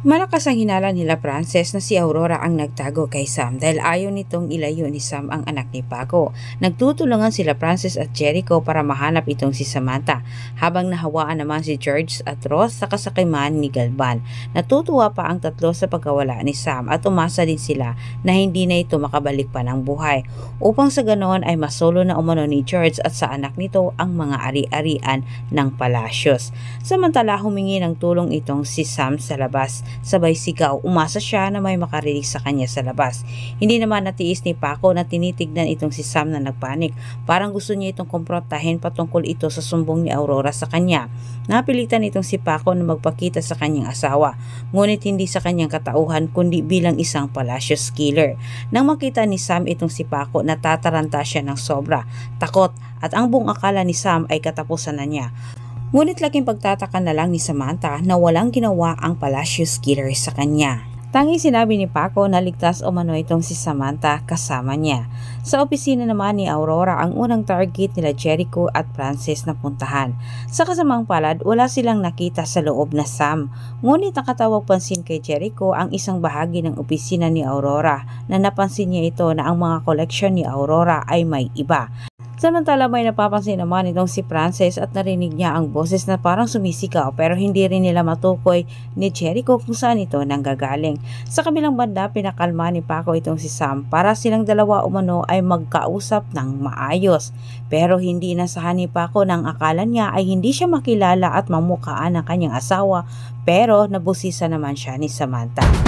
Malakas ang hinala nila Frances na si Aurora ang nagtago kay Sam dahil ayaw nitong ilayo ni Sam ang anak ni Paco. Nagtutulungan sila Frances at Jericho para mahanap itong si Samantha, habang nahawaan naman si George at Ross sa kasakiman ni Galvan. Natutuwa pa ang tatlo sa pagkawala ni Sam at umasa din sila na hindi na ito makabalik pa ng buhay, upang sa ganoon ay masolo na umano ni George at sa anak nito ang mga ari-arian ng palasyos. Samantala humingi ng tulong itong si Sam sa labas. Sabay sigaw, umasa siya na may makarinig sa kanya sa labas. Hindi naman natiis ni Paco na tinitignan itong si Sam na nagpanik. Parang gusto niya itong kumprontahin patungkol ito sa sumbong ni Aurora sa kanya. Napilitan itong si Paco na magpakita sa kanyang asawa, ngunit hindi sa kanyang katauhan kundi bilang isang palacios killer. Nang makita ni Sam itong si Paco, natataranta siya ng sobra, takot, at ang buong akala ni Sam ay katapusan na niya. Ngunit laking pagtataka na lang ni Samantha na walang ginawa ang palacios killer sa kanya. Tanging sinabi ni Paco na ligtas umano itong si Samantha kasama niya. Sa opisina naman ni Aurora ang unang target nila Jericho at Frances na puntahan. Sa kasamang palad, wala silang nakita sa loob na Sam. Ngunit nakatawag pansin kay Jericho ang isang bahagi ng opisina ni Aurora na napansin niya ito na ang mga koleksyon ni Aurora ay may iba. Samantala may napapansin naman itong si Frances at narinig niya ang boses na parang sumisigaw, pero hindi rin nila matukoy ni Jericho kung saan ito nanggagaling. Sa kabilang banda, pinakalma ni Paco itong si Sam para silang dalawa umano ay magkausap ng maayos. Pero hindi nasahan ni Paco nang akala niya ay hindi siya makilala at mamukhaan ng kanyang asawa, pero nabusisa naman siya ni Samantha.